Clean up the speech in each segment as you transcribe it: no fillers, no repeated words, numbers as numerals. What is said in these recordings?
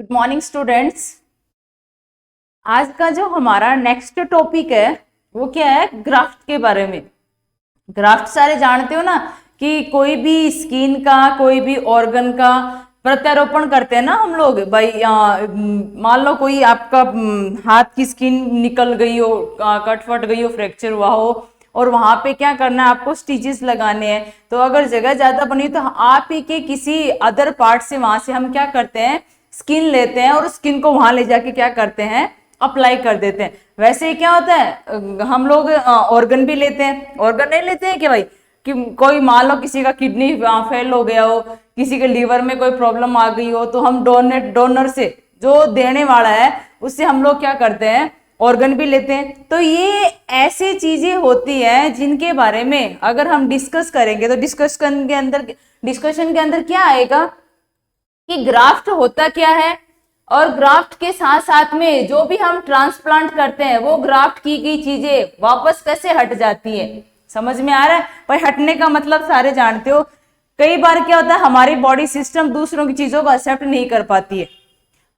Good morning students. आज का जो हमारा नेक्स्ट टॉपिक है वो क्या है, ग्राफ्ट के बारे में। ग्राफ्ट सारे जानते हो ना कि कोई भी स्किन का कोई भी ऑर्गन का प्रत्यारोपण करते हैं ना हम लोग। भाई मान लो कोई आपका हाथ की स्किन निकल गई हो, कट फट गई हो, फ्रैक्चर हुआ हो और वहां पे क्या करना है, आपको स्टिचेस लगाने हैं। तो अगर जगह ज्यादा बनी तो आप ही के किसी अदर पार्ट से वहां से हम क्या करते हैं, स्किन लेते हैं और स्किन को वहां ले जाके क्या करते हैं, अप्लाई कर देते हैं। वैसे ही क्या होता है, हम लोग ऑर्गन भी लेते हैं। ऑर्गन नहीं लेते हैं कि भाई कि कोई मान लो किसी का किडनी फेल हो गया हो, किसी के लीवर में कोई प्रॉब्लम आ गई हो, तो हम डोनर से, जो देने वाला है, उससे हम लोग क्या करते हैं, ऑर्गन भी लेते हैं। तो ये ऐसी चीजें होती हैं जिनके बारे में अगर हम डिस्कस करेंगे तो डिस्कशन के अंदर क्या आएगा कि ग्राफ्ट होता क्या है, और ग्राफ्ट के साथ साथ में जो भी हम ट्रांसप्लांट करते हैं वो ग्राफ्ट की गई चीजें वापस कैसे हट जाती है। समझ में आ रहा है भाई? हटने का मतलब सारे जानते हो। कई बार क्या होता है, हमारी बॉडी सिस्टम दूसरों की चीजों को एक्सेप्ट नहीं कर पाती है।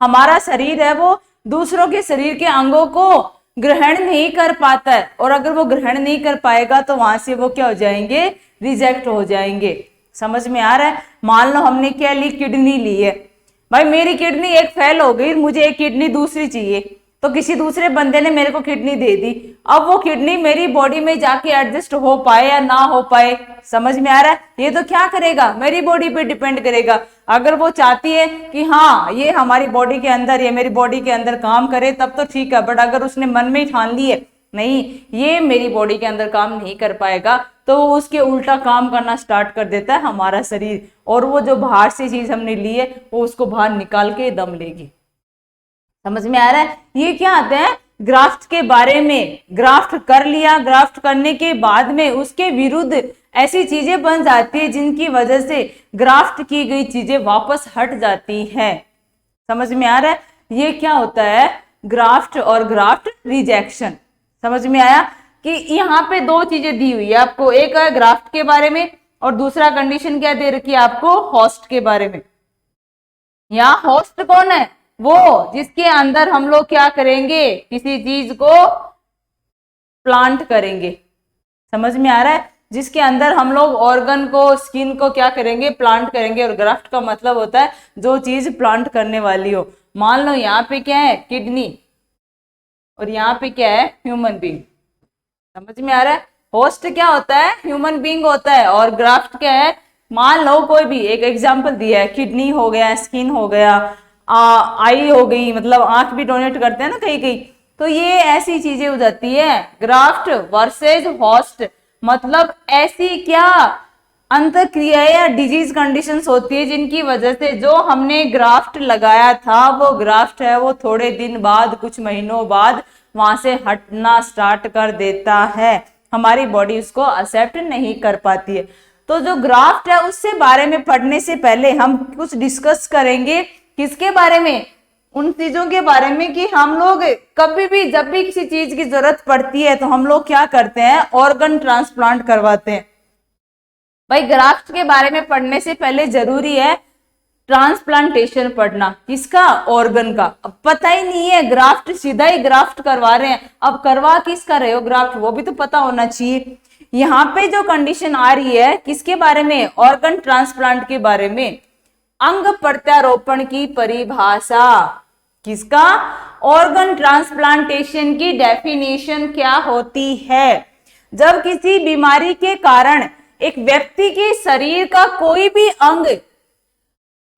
हमारा शरीर है वो दूसरों के शरीर के अंगों को ग्रहण नहीं कर पाता है, और अगर वो ग्रहण नहीं कर पाएगा तो वहां से वो क्या हो जाएंगे, रिजेक्ट हो जाएंगे। समझ में आ रहा है? मान लो हमने क्या ली, किडनी ली है। भाई मेरी किडनी एक फेल हो गई, मुझे एक किडनी दूसरी चाहिए, तो किसी दूसरे बंदे ने मेरे को किडनी दे दी। अब वो किडनी मेरी बॉडी में जाके एडजस्ट हो पाए या ना हो पाए, समझ में आ रहा है? ये तो क्या करेगा, मेरी बॉडी पे डिपेंड करेगा। अगर वो चाहती है कि हाँ ये हमारी बॉडी के अंदर, ये मेरी बॉडी के अंदर काम करे तब तो ठीक है, बट अगर उसने मन में ही ठान ली है नहीं ये मेरी बॉडी के अंदर काम नहीं कर पाएगा, तो वो उसके उल्टा काम करना स्टार्ट कर देता है हमारा शरीर, और वो जो बाहर से चीज हमने ली है वो उसको बाहर निकाल के दम लेगी। समझ में आ रहा है? ये क्या आते हैं, ग्राफ्ट के बारे में। ग्राफ्ट कर लिया, ग्राफ्ट करने के बाद में उसके विरुद्ध ऐसी चीजें बन जाती है जिनकी वजह से ग्राफ्ट की गई चीजें वापस हट जाती है। समझ में आ रहा है? ये क्या होता है, ग्राफ्ट और ग्राफ्ट रिजेक्शन। समझ में आया कि यहाँ पे दो चीजें दी हुई है आपको, एक है ग्राफ्ट के बारे में और दूसरा कंडीशन क्या दे रखी है आपको, होस्ट के बारे में। यहाँ होस्ट कौन है, वो जिसके अंदर हम लोग क्या करेंगे, किसी चीज को प्लांट करेंगे। समझ में आ रहा है? जिसके अंदर हम लोग ऑर्गन को, स्किन को क्या करेंगे, प्लांट करेंगे। और ग्राफ्ट का मतलब होता है जो चीज प्लांट करने वाली हो। मान लो यहाँ पे क्या है, किडनी, और यहाँ पे क्या है, ह्यूमन बीइंग। समझ में आ रहा है? होस्ट क्या होता है, ह्यूमन बीइंग होता है, और ग्राफ्ट क्या है, मान लो कोई भी एक एग्जांपल दिया है, किडनी हो गया, स्किन हो गया, आई हो गई, मतलब आंख भी डोनेट करते हैं ना कई कई, तो ये ऐसी चीजें हो जाती है। ग्राफ्ट वर्सेज होस्ट मतलब ऐसी क्या अंतःक्रिया या डिजीज कंडीशंस होती है जिनकी वजह से जो हमने ग्राफ्ट लगाया था वो ग्राफ्ट है वो थोड़े दिन बाद, कुछ महीनों बाद वहां से हटना स्टार्ट कर देता है। हमारी बॉडी उसको एक्सेप्ट नहीं कर पाती है। तो जो ग्राफ्ट है उससे बारे में पढ़ने से पहले हम कुछ डिस्कस करेंगे। किसके बारे में? उन चीजों के बारे में कि हम लोग कभी भी जब भी किसी चीज की जरूरत पड़ती है तो हम लोग क्या करते हैं, ऑर्गन ट्रांसप्लांट करवाते हैं। भाई ग्राफ्ट के बारे में पढ़ने से पहले जरूरी है ट्रांसप्लांटेशन पढ़ना। किसका? ऑर्गन का। अब पता ही नहीं है, ग्राफ्ट सीधा ही ग्राफ्ट करवा रहे हैं, अब करवा किसका रहे हो ग्राफ्ट, वो भी तो पता होना चाहिए। यहाँ पे जो कंडीशन आ रही है किसके बारे में, ऑर्गन ट्रांसप्लांट के बारे में। अंग प्रत्यारोपण की परिभाषा। किसका? ऑर्गन ट्रांसप्लांटेशन की डेफिनेशन क्या होती है? जब किसी बीमारी के कारण एक व्यक्ति के शरीर का कोई भी अंग,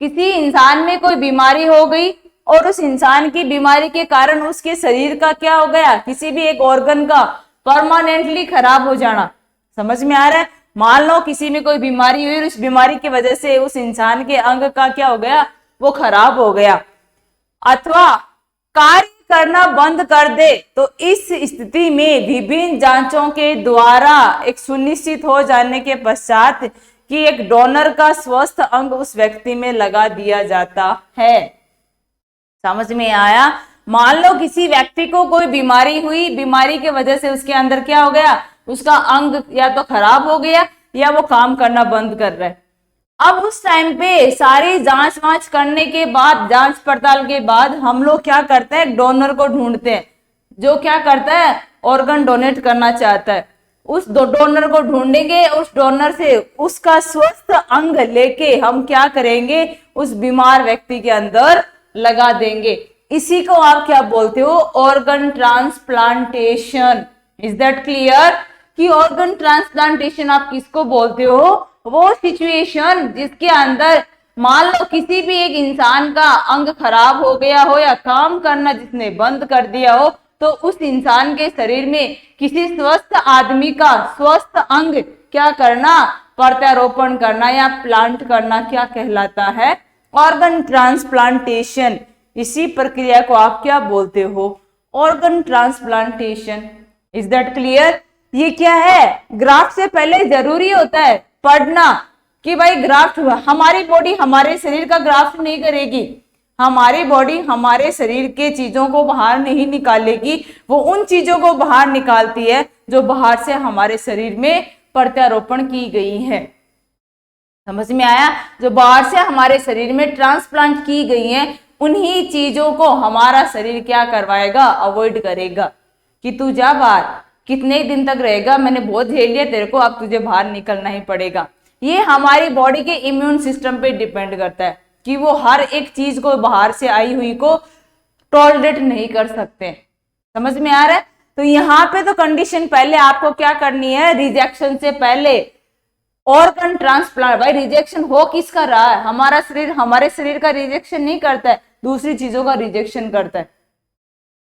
किसी इंसान में कोई बीमारी हो गई और उस इंसान की बीमारी के कारण उसके शरीर का क्या हो गया, किसी भी एक ऑर्गन का परमानेंटली खराब हो जाना। समझ में आ रहा है? मान लो किसी में कोई बीमारी हुई और उस बीमारी की वजह से उस इंसान के अंग का क्या हो गया, वो खराब हो गया अथवा कार्य करना बंद कर दे, तो इस स्थिति में विभिन्न जांचों के द्वारा एक सुनिश्चित हो जाने के पश्चात कि एक डोनर का स्वस्थ अंग उस व्यक्ति में लगा दिया जाता है। समझ में आया? मान लो किसी व्यक्ति को कोई बीमारी हुई, बीमारी की वजह से उसके अंदर क्या हो गया, उसका अंग या तो खराब हो गया या वो काम करना बंद कर रहा है। अब उस टाइम पे सारी जांच वांच करने के बाद, जांच पड़ताल के बाद हम लोग क्या करते हैं, डोनर को ढूंढते हैं जो क्या करता है, ऑर्गन डोनेट करना चाहता है। उस डोनर को ढूंढेंगे, उस डोनर से उसका स्वस्थ अंग लेके हम क्या करेंगे, उस बीमार व्यक्ति के अंदर लगा देंगे। इसी को आप क्या बोलते हो, organ transplantation. Is that clear कि ऑर्गन ट्रांसप्लांटेशन आप किसको बोलते हो, वो सिचुएशन जिसके अंदर मान लो किसी भी एक इंसान का अंग खराब हो गया हो या काम करना जिसने बंद कर दिया हो, तो उस इंसान के शरीर में किसी स्वस्थ आदमी का स्वस्थ अंग क्या करना, प्रत्यारोपण करना या प्लांट करना क्या कहलाता है, ऑर्गन ट्रांसप्लांटेशन। इसी प्रक्रिया को आप क्या बोलते हो, organ transplantation. Is that clear. ये क्या है, ग्राफ्ट से पहले जरूरी होता है पढ़ना कि भाई ग्राफ्ट, हमारी बॉडी हमारे शरीर का ग्राफ्ट नहीं करेगी, हमारी बॉडी हमारे शरीर के चीजों को बाहर नहीं निकालेगी, वो उन चीजों को बाहर निकालती है जो बाहर से हमारे शरीर में प्रत्यारोपण की गई है। समझ में आया, जो बाहर से हमारे शरीर में ट्रांसप्लांट की गई है, उन्हीं चीजों को हमारा शरीर क्या करवाएगा, अवॉइड करेगा कि तू जा बाहर, कितने दिन तक रहेगा, मैंने बहुत झेल लिया तेरे को, अब तुझे बाहर निकलना ही पड़ेगा। ये हमारी बॉडी के इम्यून सिस्टम पे डिपेंड करता है कि वो हर एक चीज को बाहर से आई हुई को टॉलरेट नहीं कर सकते। समझ में आ रहा है। तो यहाँ पे तो कंडीशन पहले आपको क्या करनी है, रिजेक्शन से पहले ऑर्गन ट्रांसप्लांट। भाई रिजेक्शन हो किसका रहा है, हमारा शरीर हमारे शरीर का रिजेक्शन नहीं करता है, दूसरी चीजों का रिजेक्शन करता है।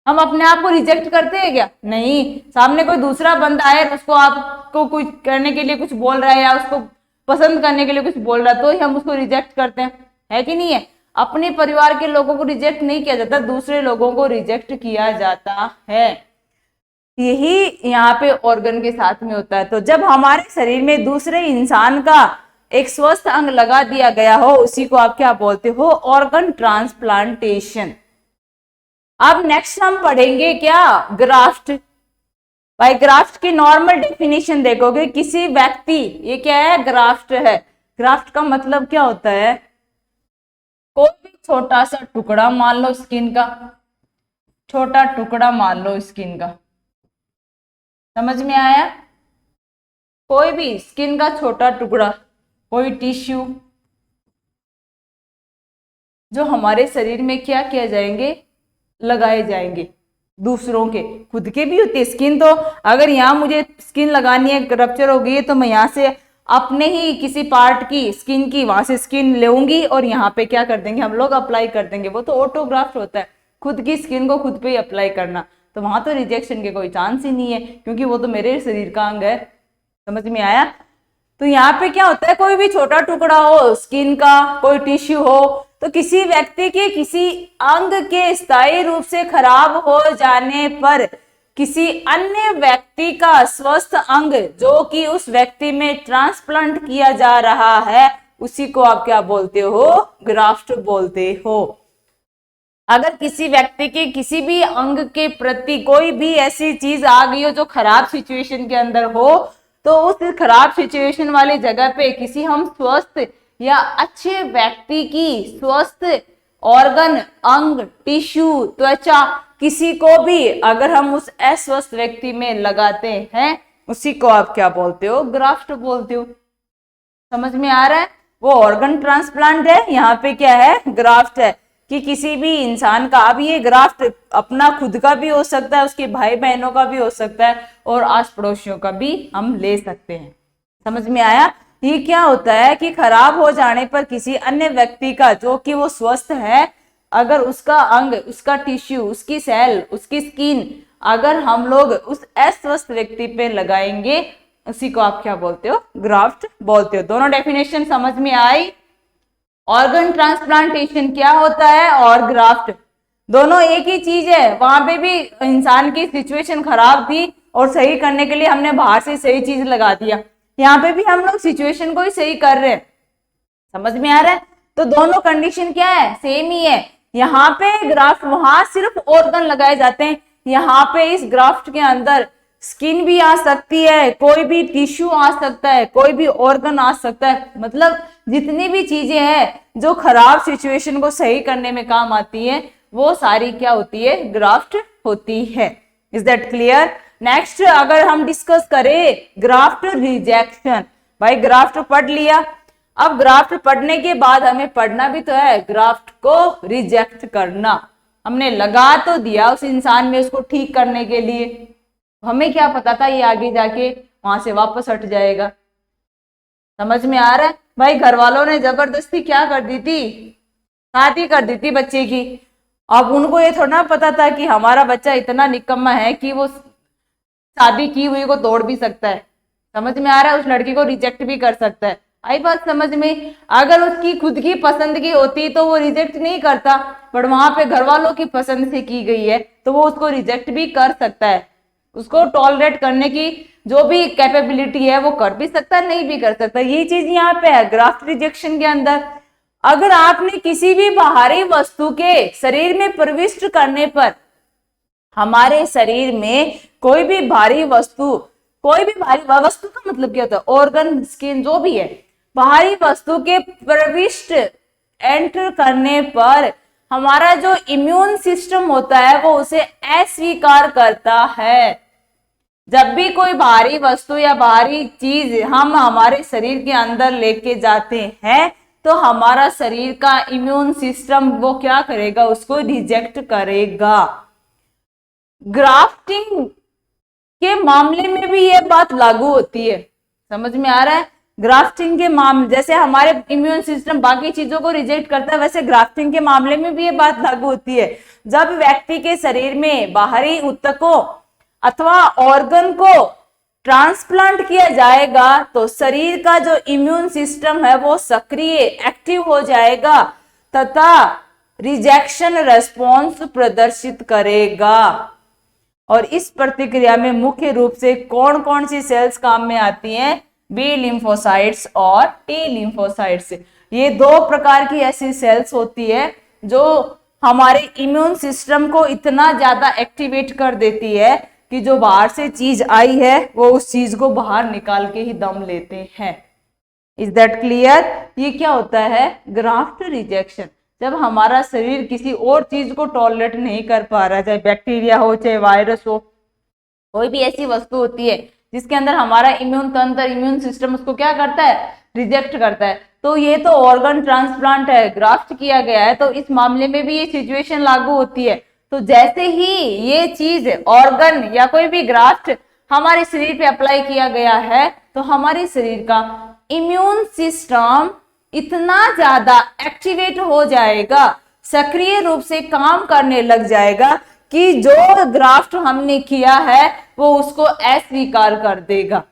हम अपने आप को रिजेक्ट करते हैं क्या, नहीं। सामने कोई दूसरा बंदा है, उसको आपको कुछ करने के लिए कुछ बोल रहा है या उसको पसंद करने के लिए कुछ बोल रहा है, तो ही हम उसको रिजेक्ट करते हैं, है कि नहीं है। अपने परिवार के लोगों को रिजेक्ट नहीं किया जाता, दूसरे लोगों को रिजेक्ट किया जाता है। यही यहाँ पे ऑर्गन के साथ में होता है। तो जब हमारे शरीर में दूसरे इंसान का एक स्वस्थ अंग लगा दिया गया हो, उसी को आप क्या बोलते हो, ऑर्गन ट्रांसप्लांटेशन। अब नेक्स्ट हम पढ़ेंगे क्या, ग्राफ्ट। भाई ग्राफ्ट की नॉर्मल डेफिनेशन देखोगे, किसी व्यक्ति, ये क्या है, ग्राफ्ट है। ग्राफ्ट का मतलब क्या होता है, कोई भी छोटा सा टुकड़ा मान लो स्किन का, छोटा टुकड़ा मान लो स्किन का, समझ में आया, कोई भी स्किन का छोटा टुकड़ा, कोई टिश्यू जो हमारे शरीर में क्या किया जाएंगे, लगाए जाएंगे। दूसरों के, खुद के भी होती है स्किन, तो अगर यहाँ मुझे स्किन लगानी है, रप्चर हो गई है, तो मैं यहाँ से अपने ही किसी पार्ट की स्किन की वहां से स्किन लेऊंगी और यहाँ पे क्या कर देंगे हम लोग, अप्लाई कर देंगे। वो तो ऑटोग्राफ्ट होता है, खुद की स्किन को खुद पे ही अप्लाई करना। तो वहां तो रिजेक्शन के कोई चांस ही नहीं है, क्योंकि वो तो मेरे शरीर का अंग है। समझ में आया। तो यहाँ पे क्या होता है, कोई भी छोटा टुकड़ा हो स्किन का, कोई टिश्यू हो, तो किसी व्यक्ति के किसी अंग के स्थायी रूप से खराब हो जाने पर किसी अन्य व्यक्ति का स्वस्थ अंग जो कि उस व्यक्ति में ट्रांसप्लांट किया जा रहा है, उसी को आप क्या बोलते हो, ग्राफ्ट बोलते हो। अगर किसी व्यक्ति के किसी भी अंग के प्रति कोई भी ऐसी चीज आ गई हो जो खराब सिचुएशन के अंदर हो, तो उस खराब सिचुएशन वाली जगह पे किसी हम स्वस्थ या अच्छे व्यक्ति की स्वस्थ ऑर्गन, अंग, टिश्यू, त्वचा, किसी को भी अगर हम उस अस्वस्थ व्यक्ति में लगाते हैं, उसी को आप क्या बोलते हो, ग्राफ्ट बोलते हो। समझ में आ रहा है। वो ऑर्गन ट्रांसप्लांट है, यहाँ पे क्या है, ग्राफ्ट है कि किसी भी इंसान का, अब ये ग्राफ्ट अपना खुद का भी हो सकता है, उसके भाई बहनों का भी हो सकता है, और आस पड़ोसियों का भी हम ले सकते हैं। समझ में आया। ये क्या होता है कि खराब हो जाने पर किसी अन्य व्यक्ति का जो कि वो स्वस्थ है, अगर उसका अंग, उसका टिश्यू, उसकी सेल, उसकी स्किन अगर हम लोग उस अस्वस्थ व्यक्ति पे लगाएंगे, उसी को आप क्या बोलते हो, ग्राफ्ट बोलते हो। दोनों डेफिनेशन समझ में आई। ऑर्गन ट्रांसप्लांटेशन क्या होता है और ग्राफ्ट, दोनों एक ही चीज है। वहां पे भी इंसान की सिचुएशन खराब थी और सही करने के लिए हमने बाहर से सही चीज लगा दिया, यहाँ पे भी हम लोग सिचुएशन को ही सही कर रहे हैं। समझ में आ रहा है। तो दोनों कंडीशन क्या है, सेम ही है। यहाँ पे ग्राफ्ट, वहां सिर्फ ऑर्गन लगाए जाते हैं, यहाँ पे इस ग्राफ्ट के अंदर स्किन भी आ सकती है, कोई भी टिश्यू आ सकता है, कोई भी ऑर्गन आ सकता है, मतलब जितनी भी चीजें हैं जो खराब सिचुएशन को सही करने में काम आती है वो सारी क्या होती है, ग्राफ्ट होती है। Is that clear? नेक्स्ट अगर हम डिस्कस करें ग्राफ्ट रिजेक्शन, भाई ग्राफ्ट पढ़ लिया, अब ग्राफ्ट पढ़ने के बाद हमें पढ़ना भी तो है ग्राफ्ट को रिजेक्ट करना। हमने लगा तो दिया उस इंसान में उसको ठीक करने के लिए, हमें क्या पता था ये आगे जाके वहां से वापस हट जाएगा। समझ में आ रहा है? भाई घर वालों ने जबरदस्ती क्या कर दी थी, शादी कर दी थी बच्चे की। अब उनको ये थोड़ा पता था कि हमारा बच्चा इतना निकम्मा है कि वो शादी की हुई को तोड़ भी सकता है। समझ में आ रहा है? उस लड़की को रिजेक्ट भी कर सकता है। आई बात समझ में? अगर उसकी खुद की पसंद की होती तो वो रिजेक्ट नहीं करता, बट वहां पे घर वालों की पसंद से की गई है तो वो उसको रिजेक्ट भी कर सकता है। उसको टॉलरेट करने की जो भी कैपेबिलिटी है वो कर भी सकता है, नहीं भी कर सकता। ये चीज यहाँ पे है ग्राफ्ट रिजेक्शन के अंदर। अगर आपने किसी भी बाहरी वस्तु के शरीर में प्रविष्ट करने पर, हमारे शरीर में कोई भी भारी वस्तु, कोई भी भारी वस्तु का मतलब क्या होता है, ऑर्गन, स्किन, जो भी है, बाहरी वस्तु के प्रविष्ट एंटर करने पर हमारा जो इम्यून सिस्टम होता है वो उसे अस्वीकार करता है। जब भी कोई बाहरी वस्तु या बाहरी चीज हम हमारे शरीर के अंदर लेके जाते हैं तो हमारा शरीर का इम्यून सिस्टम वो क्या करेगा, उसको रिजेक्ट करेगा। ग्राफ्टिंग के मामले में भी ये बात लागू होती है। समझ में आ रहा है? ग्राफ्टिंग के मामले, जैसे हमारे इम्यून सिस्टम बाकी चीजों को रिजेक्ट करता है, वैसे ग्राफ्टिंग के मामले में भी ये बात लागू होती है। जब व्यक्ति के शरीर में बाहरी ऊतकों अथवा ऑर्गन को ट्रांसप्लांट किया जाएगा तो शरीर का जो इम्यून सिस्टम है वो सक्रिय, एक्टिव हो जाएगा तथा रिजेक्शन रेस्पॉन्स प्रदर्शित करेगा। और इस प्रतिक्रिया में मुख्य रूप से कौन कौन सी सेल्स काम में आती हैं? बी लिम्फोसाइट्स और टी लिम्फोसाइट्स। ये दो प्रकार की ऐसी सेल्स होती है जो हमारे इम्यून सिस्टम को इतना ज्यादा एक्टिवेट कर देती है कि जो बाहर से चीज आई है वो उस चीज को बाहर निकाल के ही दम लेते हैं। Is that clear? ये क्या होता है? Graft rejection. जब हमारा शरीर किसी और चीज को टॉलरेट नहीं कर पा रहा, चाहे बैक्टीरिया हो, चाहे वायरस हो, कोई भी ऐसी वस्तु होती है जिसके अंदर हमारा इम्यून तंत्र, इम्यून सिस्टम उसको क्या करता है? रिजेक्ट करता है। तो ये तो ऑर्गन ट्रांसप्लांट है, ग्राफ्ट किया गया है, तो इस मामले में भी ये सिचुएशन लागू होती है। तो जैसे ही ये चीज, ऑर्गन या कोई भी ग्राफ्ट हमारे शरीर पे अप्लाई किया गया है तो हमारे शरीर का इम्यून सिस्टम इतना ज्यादा एक्टिवेट हो जाएगा, सक्रिय रूप से काम करने लग जाएगा कि जो ग्राफ्ट हमने किया है वो उसको अस्वीकार कर देगा।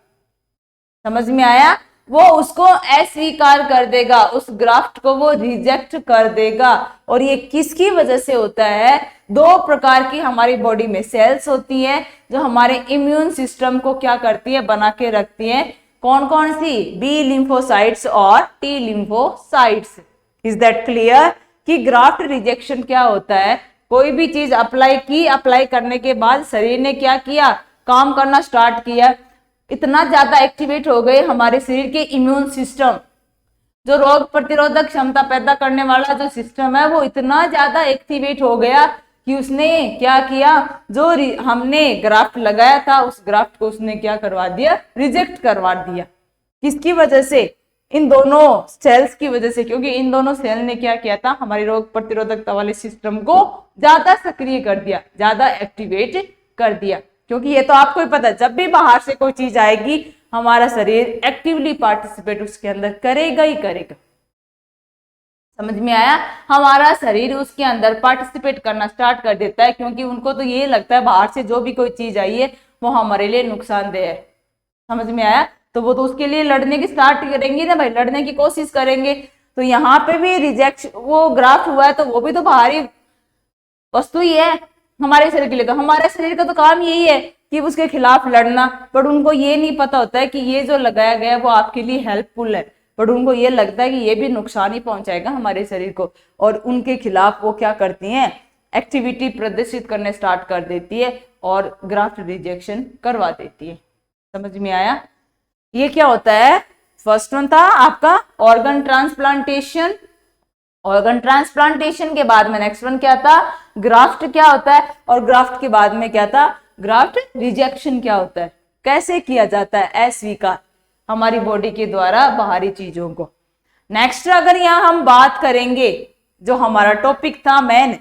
समझ में आया? वो उसको अस्वीकार कर देगा, उस ग्राफ्ट को वो रिजेक्ट कर देगा। और ये किसकी वजह से होता है? दो प्रकार की हमारी बॉडी में सेल्स होती है जो हमारे इम्यून सिस्टम को क्या करती है? बना के रखती है। कौन कौन सी? बी लिम्फोसाइट्स और T lymphocytes. Is that clear? कि ग्राफ्ट रिजेक्शन क्या होता है? कोई भी चीज अप्लाई की, अप्लाई करने के बाद शरीर ने क्या किया? काम करना स्टार्ट किया, इतना ज्यादा एक्टिवेट हो गए हमारे शरीर के इम्यून सिस्टम, जो रोग प्रतिरोधक क्षमता पैदा करने वाला जो सिस्टम है वो इतना ज्यादा एक्टिवेट हो गया कि उसने क्या किया? जो हमने ग्राफ्ट लगाया था उस ग्राफ्ट को उसने क्या करवा दिया? रिजेक्ट करवा दिया। किसकी वजह से? इन दोनों सेल्स की वजह से। क्योंकि इन दोनों सेल ने क्या किया था? हमारी रोग प्रतिरोधकता वाले सिस्टम को ज्यादा सक्रिय कर दिया, ज्यादा एक्टिवेट कर दिया। क्योंकि ये तो आपको ही पता है, जब भी बाहर से कोई चीज आएगी हमारा शरीर एक्टिवली पार्टिसिपेट उसके अंदर करेगा ही करेगा। समझ में आया? हमारा शरीर उसके अंदर पार्टिसिपेट करना स्टार्ट कर देता है, क्योंकि उनको तो ये लगता है बाहर से जो भी कोई चीज आई है वो हमारे लिए नुकसानदेह है। समझ में आया? तो वो तो उसके लिए लड़ने की स्टार्ट करेंगे ना भाई, लड़ने की कोशिश करेंगे। तो यहाँ पे भी रिजेक्शन, वो ग्राफ्ट हुआ है तो वो भी तो बाहरी वस्तु ही है हमारे शरीर के लिए। तो हमारे शरीर का तो काम यही है कि उसके खिलाफ लड़ना, पर उनको ये नहीं पता होता है कि ये जो लगाया गया है वो आपके लिए हेल्पफुल है, पर उनको ये लगता है कि ये भी नुकसान ही पहुंचाएगा हमारे शरीर को। और उनके खिलाफ वो क्या करती हैं? एक्टिविटी प्रदर्शित करने स्टार्ट कर देती है। और ग्राफ्ट रिजेक्शन करवा देती है। समझ में आया? ये क्या होता है? फर्स्ट वन था आपका ऑर्गन ट्रांसप्लांटेशन। ऑर्गन ट्रांसप्लांटेशन के बाद में नेक्स्ट वन क्या था? ग्राफ्ट क्या होता है? और ग्राफ्ट के बाद में क्या था? ग्राफ्ट रिजेक्शन क्या होता है? कैसे किया जाता है अस्वीकार हमारी बॉडी के द्वारा बाहरी चीजों को। नेक्स्ट अगर यहाँ हम बात करेंगे, जो हमारा टॉपिक था मेन,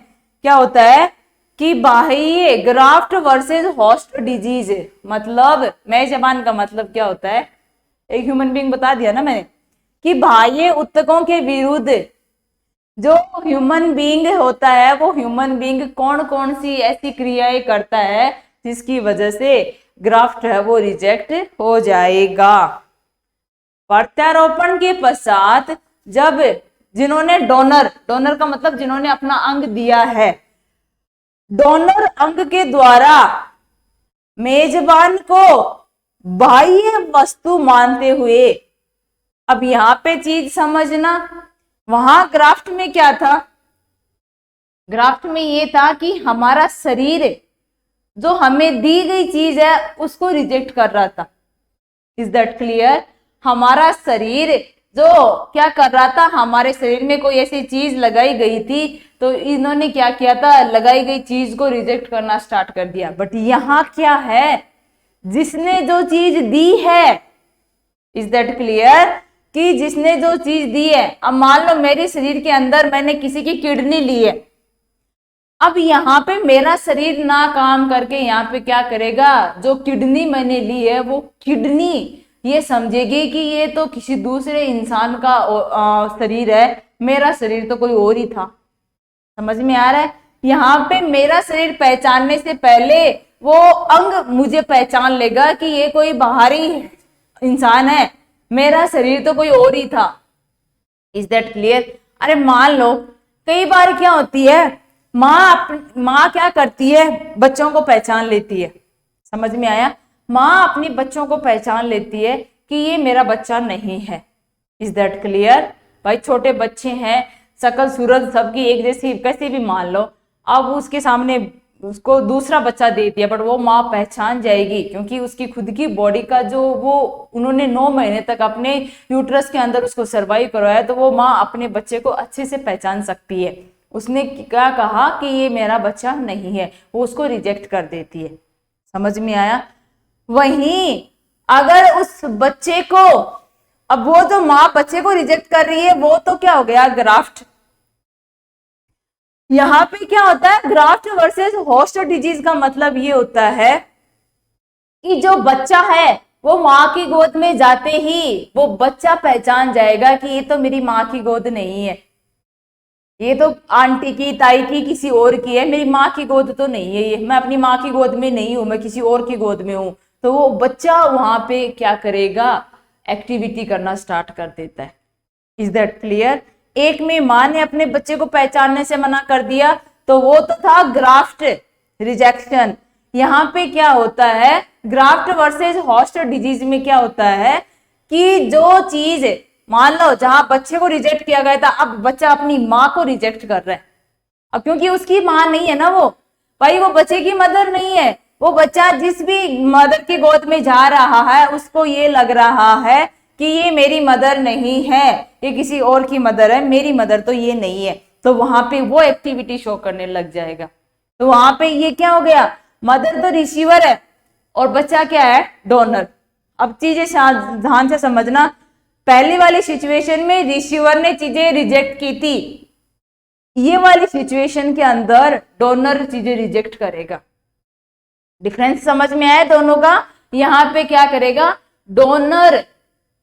क्या होता है कि बाह्य ग्राफ्ट वर्सेस होस्ट डिजीज। मतलब मेजबान का मतलब क्या होता है? एक ह्यूमन बीइंग बता दिया ना मैंने कि बाह्य ऊतकों के विरुद्ध जो ह्यूमन बीइंग होता है, वो ह्यूमन बीइंग कौन कौन सी ऐसी क्रियाएं करता है जिसकी वजह से ग्राफ्ट है वो रिजेक्ट हो जाएगा। प्रत्यारोपण के पश्चात जब जिन्होंने डोनर का मतलब जिन्होंने अपना अंग दिया है, डोनर अंग के द्वारा मेजबान को बाह्य वस्तु मानते हुए, अब यहां पे चीज समझना, वहां ग्राफ्ट में क्या था? ग्राफ्ट में ये था कि हमारा शरीर जो हमें दी गई चीज है उसको रिजेक्ट कर रहा था। Is that clear? हमारा शरीर जो क्या कर रहा था, हमारे शरीर में कोई ऐसी चीज लगाई गई थी तो इन्होंने क्या किया था? लगाई गई चीज को रिजेक्ट करना स्टार्ट कर दिया। बट यहां क्या है? जिसने जो चीज दी है, इज दैट क्लियर? कि जिसने जो चीज दी है, अब मान लो मेरे शरीर के अंदर मैंने किसी की किडनी ली है, अब यहाँ पे मेरा शरीर ना काम करके यहाँ पे क्या करेगा? जो किडनी मैंने ली है वो किडनी ये समझेगी कि ये तो किसी दूसरे इंसान का शरीर है, मेरा शरीर तो कोई और ही था। समझ में आ रहा है? यहाँ पे मेरा शरीर पहचानने से पहले वो अंग मुझे पहचान लेगा कि ये कोई बाहरी इंसान है, मेरा शरीर तो कोई और ही था। Is that clear? अरे मान लो कई बार क्या होती है, माँ क्या करती है? बच्चों को पहचान लेती है। समझ में आया? माँ अपने बच्चों को पहचान लेती है कि ये मेरा बच्चा नहीं है। Is that clear? भाई छोटे बच्चे हैं, शकल सूरत सबकी एक जैसी, कैसे भी मान लो, अब उसके सामने उसको दूसरा बच्चा दे दिया, बट वो माँ पहचान जाएगी क्योंकि उसकी खुद की बॉडी का जो वो उन्होंने 9 महीने तक अपने यूट्रस के अंदर उसको सर्वाइव करवाया, तो वो माँ अपने बच्चे को अच्छे से पहचान सकती है। उसने क्या कहा कि ये मेरा बच्चा नहीं है, वो उसको रिजेक्ट कर देती है। समझ में आया? वहीं अगर उस बच्चे को, अब वो जो माँ बच्चे को रिजेक्ट कर रही है वो तो क्या हो गया? ग्राफ्ट। यहां पे क्या होता है? ग्राफ्ट वर्सेस होस्ट डिजीज का मतलब ये होता है कि जो बच्चा है वो माँ की गोद में जाते ही वो बच्चा पहचान जाएगा कि ये तो मेरी माँ की गोद नहीं है, ये तो आंटी की, ताई की, किसी और की है, मेरी माँ की गोद तो नहीं है, ये मैं अपनी माँ की गोद में नहीं हूं, मैं किसी और की गोद में हूं। तो वो बच्चा वहां पे क्या करेगा? एक्टिविटी करना स्टार्ट कर देता है। Is that clear? एक में माँ ने अपने बच्चे को पहचानने से मना कर दिया तो वो तो था ग्राफ्ट रिजेक्शन। यहाँ पे क्या होता है? ग्राफ्ट वर्सेस होस्ट डिजीज में क्या होता है कि जो चीज मान लो जहां बच्चे को रिजेक्ट किया गया था, अब बच्चा अपनी माँ को रिजेक्ट कर रहा है। अब क्योंकि उसकी माँ नहीं है ना, वो भाई वो बच्चे की मदर नहीं है, वो बच्चा जिस भी मदर की गोद में जा रहा है उसको ये लग रहा है कि ये मेरी मदर नहीं है, ये किसी और की मदर है, मेरी मदर तो ये नहीं है। तो वहां पे वो एक्टिविटी शो करने लग जाएगा। तो वहां पे ये क्या हो गया? मदर तो रिसीवर है और बच्चा क्या है? डोनर। अब चीजें ध्यान से समझना, पहली वाली सिचुएशन में रिसीवर ने चीजें रिजेक्ट की थी, ये वाली सिचुएशन के अंदर डोनर चीजें रिजेक्ट करेगा। डिफरेंस समझ में आया दोनों का? यहाँ पे क्या करेगा? डोनर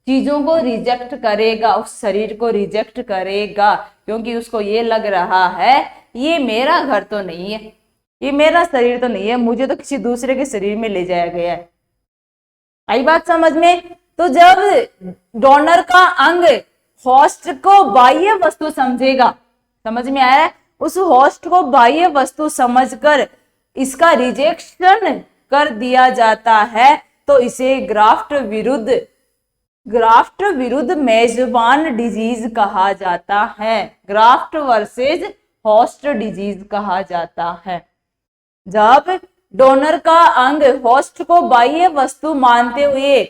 चीजों को रिजेक्ट करेगा, उस शरीर को रिजेक्ट करेगा क्योंकि उसको ये लग रहा है ये मेरा घर तो नहीं है, ये मेरा शरीर तो नहीं है, मुझे तो किसी दूसरे के शरीर में ले जाया गया है। आई बात समझ में? तो जब डोनर का अंग होस्ट को बाह्य वस्तु समझेगा, समझ में आया है? उस होस्ट को बाह्य वस्तु समझकर इसका रिजेक्शन कर दिया जाता है तो इसे ग्राफ्ट विरुद्ध मेजबान डिजीज कहा जाता है। ग्राफ्ट वर्सेस होस्ट डिजीज कहा जाता है। जब डोनर का अंग होस्ट को बाह्य वस्तु मानते हुए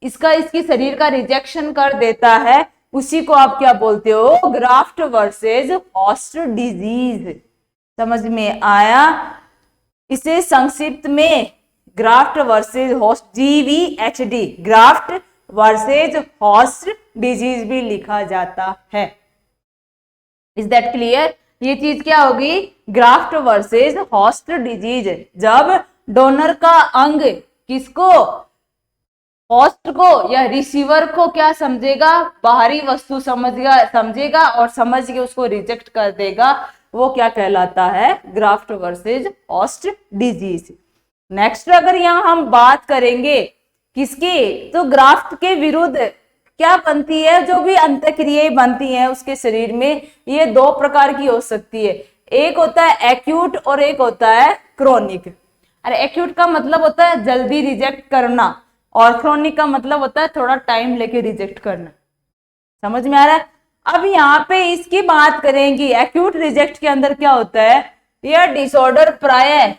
इसकी शरीर का रिजेक्शन कर देता है, उसी को आप क्या बोलते हो, ग्राफ्ट वर्सेस होस्ट डिजीज। समझ में आया? इसे संक्षिप्त में graft versus host, GVHD, graft versus host disease भी लिखा जाता है। Is that clear? ये चीज क्या होगी, ग्राफ्ट वर्सेस होस्ट डिजीज, जब डोनर का अंग किसको, होस्ट को या रिसीवर को क्या समझेगा, बाहरी वस्तु समझेगा और समझ के उसको रिजेक्ट कर देगा, वो क्या कहलाता है, graft versus host disease. Next अगर यहाँ हम बात करेंगे किसकी, तो ग्राफ्ट के विरुद्ध क्या बनती है, जो भी अंतःक्रियाएं बनती हैं उसके शरीर में, ये दो प्रकार की हो सकती है। एक होता है एक्यूट और एक होता है क्रोनिक। अरे एक्यूट का मतलब होता है जल्दी रिजेक्ट करना और क्रोनिक का मतलब होता है थोड़ा टाइम लेके रिजेक्ट करना। समझ में आ रहा है? अब यहाँ पे इसकी बात करेंगे, एक्यूट रिजेक्ट के अंदर क्या होता है, यह डिसऑर्डर प्राय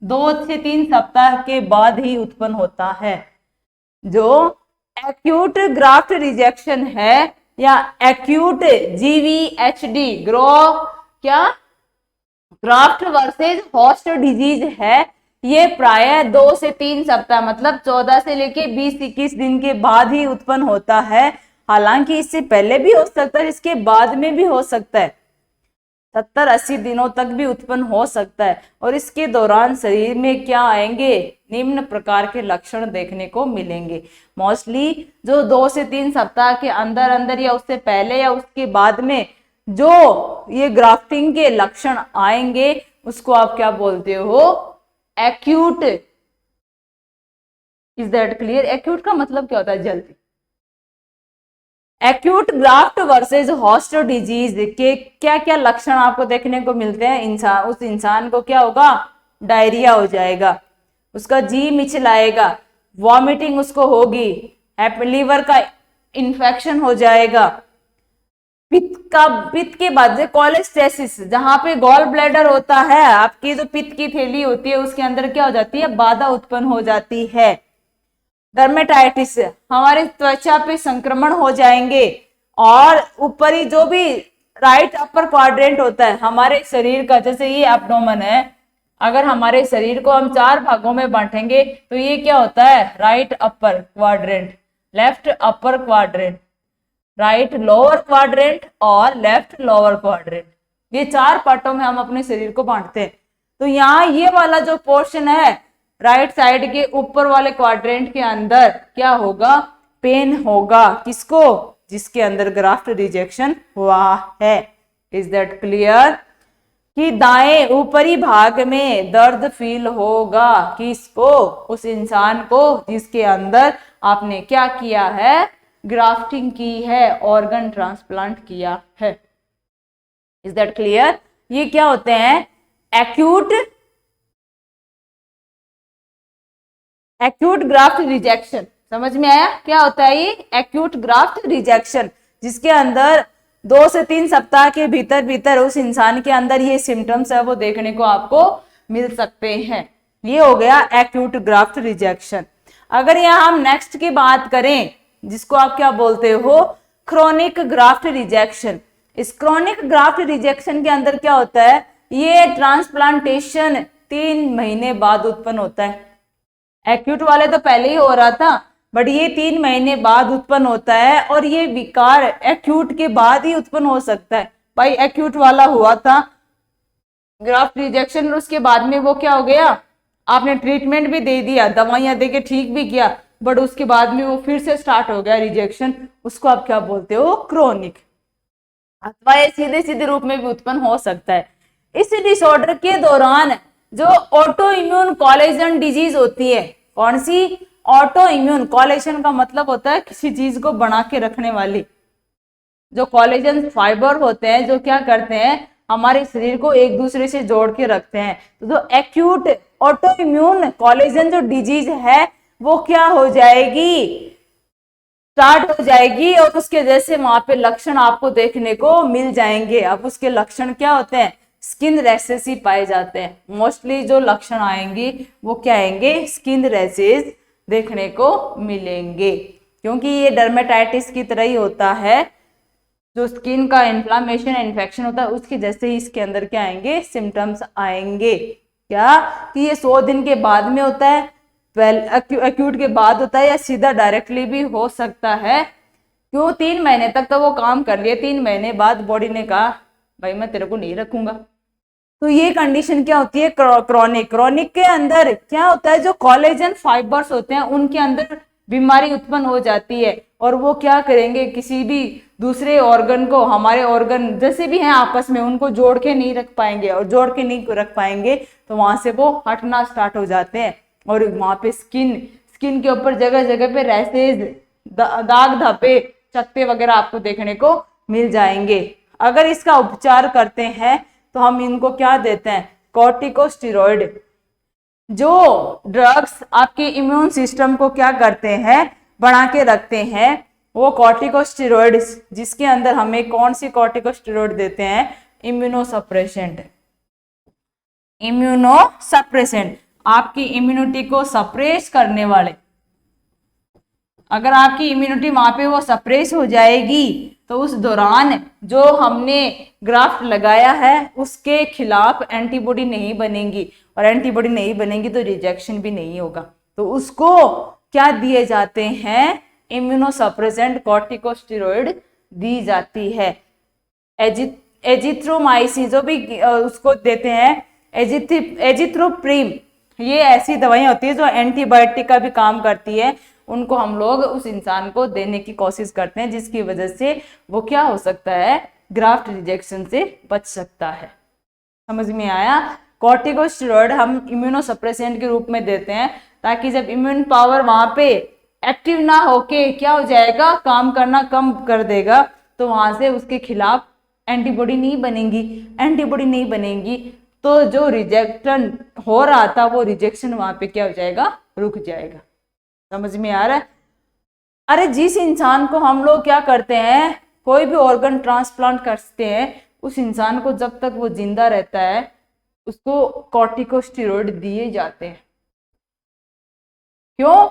2 से 3 सप्ताह के बाद ही उत्पन्न होता है। जो एक्यूट ग्राफ्ट रिजेक्शन है या acute GVHD graft versus host disease है, ये प्राय 2 से 3 सप्ताह मतलब 14 से लेके 20-21 दिन के बाद ही उत्पन्न होता है। हालांकि इससे पहले भी हो सकता है, इसके बाद में भी हो सकता है, 70-80 दिनों तक भी उत्पन्न हो सकता है। और इसके दौरान शरीर में क्या आएंगे, निम्न प्रकार के लक्षण देखने को मिलेंगे। मोस्टली जो 2 से 3 सप्ताह के अंदर अंदर या उससे पहले या उसके बाद में जो ये ग्राफ्टिंग के लक्षण आएंगे उसको आप क्या बोलते हो, acute. Is that clear? Acute का मतलब क्या होता है, जल्दी। Acute graft versus host disease के क्या क्या लक्षण आपको देखने को मिलते हैं, उस इंसान को क्या होगा, डायरिया हो जाएगा, उसका जी मिचलाएगा, वॉमिटिंग उसको होगी, लीवर का इन्फेक्शन हो जाएगा, पित्त के बाद कोलेस्टेसिस, जहां पे गॉल ब्लैडर होता है, आपकी जो पित्त की थैली होती है उसके अंदर क्या हो जाती है, बाधा उत्पन्न हो जाती है। डर्मेटाइटिस, हमारे त्वचा पे संक्रमण हो जाएंगे। और ऊपरी जो भी राइट अपर क्वाड्रेंट होता है हमारे शरीर का, जैसे ये एब्डोमेन है, अगर हमारे शरीर को हम 4 भागों में बांटेंगे तो ये क्या होता है, right upper quadrant, left upper quadrant, right lower quadrant और लेफ्ट लोअर क्वाड्रेंट। ये 4 पार्टों में हम अपने शरीर को बांटते हैं। तो यहाँ ये वाला जो पोर्शन है राइट साइड के ऊपर वाले क्वाड्रेंट के अंदर क्या होगा, पेन होगा, किसको, जिसके अंदर ग्राफ्ट रिजेक्शन हुआ है। Is that clear? कि दाएं ऊपरी भाग में दर्द फील होगा, किसको, उस इंसान को जिसके अंदर आपने क्या किया है, ग्राफ्टिंग की है, ऑर्गन ट्रांसप्लांट किया है। Is that clear? ये क्या होते हैं, एक्यूट ग्राफ्ट रिजेक्शन। समझ में आया क्या होता है ये एक्यूट ग्राफ्ट रिजेक्शन, जिसके अंदर 2 से 3 सप्ताह के भीतर उस इंसान के अंदर ये सिम्टम्स है वो देखने को आपको मिल सकते हैं। ये हो गया एक्यूट ग्राफ्ट रिजेक्शन। अगर यहाँ हम नेक्स्ट की बात करें, जिसको आप क्या बोलते हो, क्रोनिक ग्राफ्ट रिजेक्शन। इस क्रोनिक ग्राफ्ट रिजेक्शन के अंदर क्या होता है, ये ट्रांसप्लांटेशन 3 महीने बाद उत्पन्न होता है। एक्यूट वाले तो पहले ही हो रहा था, बट ये 3 महीने बाद उत्पन्न होता है। और ये विकार एक्यूट के बाद ही उत्पन्न हो सकता है। भाई एक्यूट वाला हुआ था ग्राफ्ट रिजेक्शन, और उसके बाद में वो क्या हो गया, आपने ट्रीटमेंट भी दे दिया, दवाइयां देके ठीक भी किया, बट उसके बाद में वो फिर से स्टार्ट हो गया रिजेक्शन, उसको आप क्या बोलते हो, क्रोनिक। अथवा ये सीधे सीधे रूप में भी उत्पन्न हो सकता है। इस डिसऑर्डर के दौरान जो ऑटो इम्यून कोलेजन डिजीज होती है, कौन सी, ऑटो इम्यून, कोलेजन का मतलब होता है किसी चीज को बना के रखने वाली, जो कोलेजन फाइबर होते हैं जो क्या करते हैं, हमारे शरीर को एक दूसरे से जोड़ के रखते हैं। तो जो एक्यूट ऑटो इम्यून कोलेजन जो डिजीज है वो क्या हो जाएगी, स्टार्ट हो जाएगी, और उसके जैसे वहां पे लक्षण आपको देखने को मिल जाएंगे। अब उसके लक्षण क्या होते हैं, स्किन रैशेस ही पाए जाते हैं। मोस्टली जो लक्षण आएंगे वो क्या आएंगे, स्किन रैशेस देखने को मिलेंगे, क्योंकि ये डर्मेटाइटिस की तरह ही होता है। जो स्किन का इन्फ्लामेशन इन्फेक्शन होता है उसकी जैसे ही इसके अंदर क्या आएंगे, सिम्टम्स आएंगे। क्या कि ये 100 दिन के बाद में होता है, एक्यूट के बाद होता है, या सीधा डायरेक्टली भी हो सकता है। क्यों, 3 महीने तक तो वो काम कर लिया, 3 महीने बाद बॉडी ने कहा भाई मैं तेरे को नहीं रखूंगा। तो ये कंडीशन क्या होती है, क्रॉनिक। क्रॉनिक के अंदर क्या होता है, जो कोलेजन फाइबर्स होते हैं उनके अंदर बीमारी उत्पन्न हो जाती है, और वो क्या करेंगे, किसी भी दूसरे ऑर्गन को, हमारे ऑर्गन जैसे भी हैं आपस में, उनको जोड़ के नहीं रख पाएंगे, और जोड़ के नहीं रख पाएंगे तो वहां से वो हटना स्टार्ट हो जाते हैं, और वहां पे स्किन के ऊपर जगह जगह पे रैशेज, दाग धब्बे, चकत्ते वगैरह आपको देखने को मिल जाएंगे। अगर इसका उपचार करते हैं तो हम इनको क्या देते हैं, कॉर्टिकोस्टेरॉइड। जो ड्रग्स आपके इम्यून सिस्टम को क्या करते हैं, बढ़ा के रखते हैं, वो कॉर्टिकोस्टेरॉइड, जिसके अंदर हमें कौन सी कॉर्टिकोस्टेरॉइड देते हैं, इम्यूनोसप्रेसेंट। इम्यूनोसप्रेसेंट आपकी इम्यूनिटी को सप्रेस करने वाले। अगर आपकी इम्यूनिटी वहां पे वो सप्रेस हो जाएगी तो उस दौरान जो हमने ग्राफ्ट लगाया है उसके खिलाफ एंटीबॉडी नहीं बनेगी, और एंटीबॉडी नहीं बनेगी तो रिजेक्शन भी नहीं होगा। तो उसको क्या दिए जाते हैं, इम्यूनोसप्रेसेंट कॉर्टिकोस्टेरॉइड दी जाती है। एजिथ्रोमाइसिन जो भी उसको देते हैं, एजिथ्रोप्रीम, ये ऐसी दवाइयां होती है जो एंटीबायोटिक का भी काम करती है, उनको हम लोग उस इंसान को देने की कोशिश करते हैं, जिसकी वजह से वो क्या हो सकता है, ग्राफ्ट रिजेक्शन से बच सकता है। समझ में आया। कॉर्टिकोस्टेरॉइड हम इम्यूनोसप्रेसेंट के रूप में देते हैं, ताकि जब इम्यून पावर वहां पे एक्टिव ना होके क्या हो जाएगा, काम करना कम कर देगा, तो वहां से उसके खिलाफ एंटीबॉडी नहीं बनेगी। एंटीबॉडी नहीं बनेगी तो जो रिजेक्शन हो रहा था वो रिजेक्शन वहां पे क्या हो जाएगा, रुक जाएगा। समझ में आ रहा है। अरे जिस इंसान को हम लोग क्या करते हैं, कोई भी ऑर्गन ट्रांसप्लांट करते हैं, उस इंसान को जब तक वो जिंदा रहता है उसको कॉर्टिकोस्टेरॉइड दिए जाते हैं। क्यों,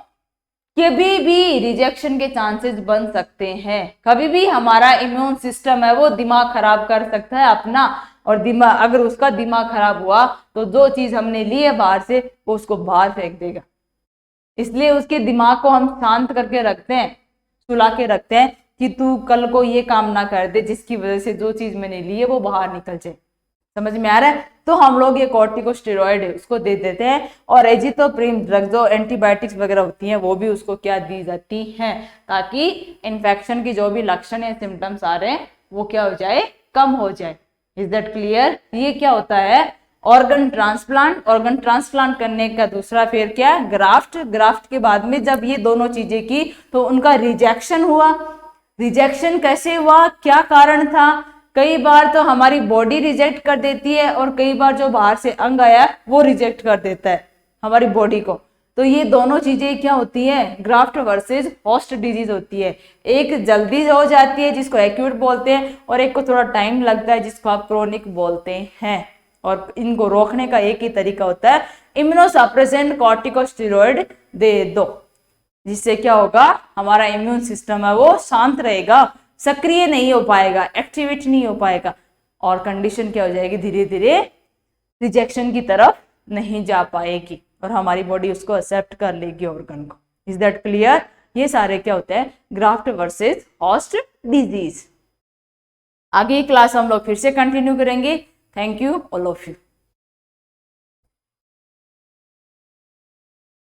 कभी भी रिजेक्शन के चांसेस बन सकते हैं, कभी भी हमारा इम्यून सिस्टम है वो दिमाग खराब कर सकता है अपना, और दिमाग, अगर उसका दिमाग खराब हुआ तो जो चीज हमने ली है बाहर से वो उसको बाहर फेंक देगा। इसलिए उसके दिमाग को हम शांत करके रखते हैं, सुला के रखते हैं कि तू कल को ये काम ना कर दे जिसकी वजह से जो चीज मैंने ली है वो बाहर निकल जाए। समझ में आ रहा है। तो हम लोग ये कॉर्टिकोस्टेरॉइड उसको दे देते हैं, और एजिथ्रोप्रीम ड्रग जो एंटीबायोटिक्स वगैरह होती हैं वो भी उसको क्या दी जाती हैं, ताकि इन्फेक्शन की जो भी लक्षण या सिम्टम्स आ रहे हैं वो क्या हो जाए, कम हो जाए। Is that clear. ये क्या होता है, ऑर्गन ट्रांसप्लांट। ऑर्गन ट्रांसप्लांट करने का दूसरा फिर क्या, ग्राफ्ट। ग्राफ्ट के बाद में जब ये दोनों चीजें की तो उनका रिजेक्शन हुआ। रिजेक्शन कैसे हुआ, क्या कारण था, कई बार तो हमारी बॉडी रिजेक्ट कर देती है, और कई बार जो बाहर से अंग आया वो रिजेक्ट कर देता है हमारी बॉडी को। तो ये दोनों चीजें क्या होती है, ग्राफ्ट वर्सेस होस्ट डिजीज होती है। एक जल्दी हो जाती है जिसको एक्यूट बोलते हैं, और एक को थोड़ा टाइम लगता है जिसको आप क्रोनिक बोलते हैं। और इनको रोकने का एक ही तरीका होता है, इम्यूनोसप्रेसेंट कॉर्टिकोस्टेरॉइड दे दो, जिससे क्या होगा, हमारा इम्यून सिस्टम है वो शांत रहेगा, सक्रिय नहीं हो पाएगा, एक्टिवेट नहीं हो पाएगा, और कंडीशन क्या हो जाएगी, धीरे धीरे रिजेक्शन की तरफ नहीं जा पाएगी, और हमारी बॉडी उसको एक्सेप्ट कर लेगी ऑर्गन को। Is that clear. ये सारे क्या होते हैं, ग्राफ्ट वर्सेस होस्ट डिजीज। आगे क्लास हम लोग फिर से कंटिन्यू करेंगे। Thank you all of you.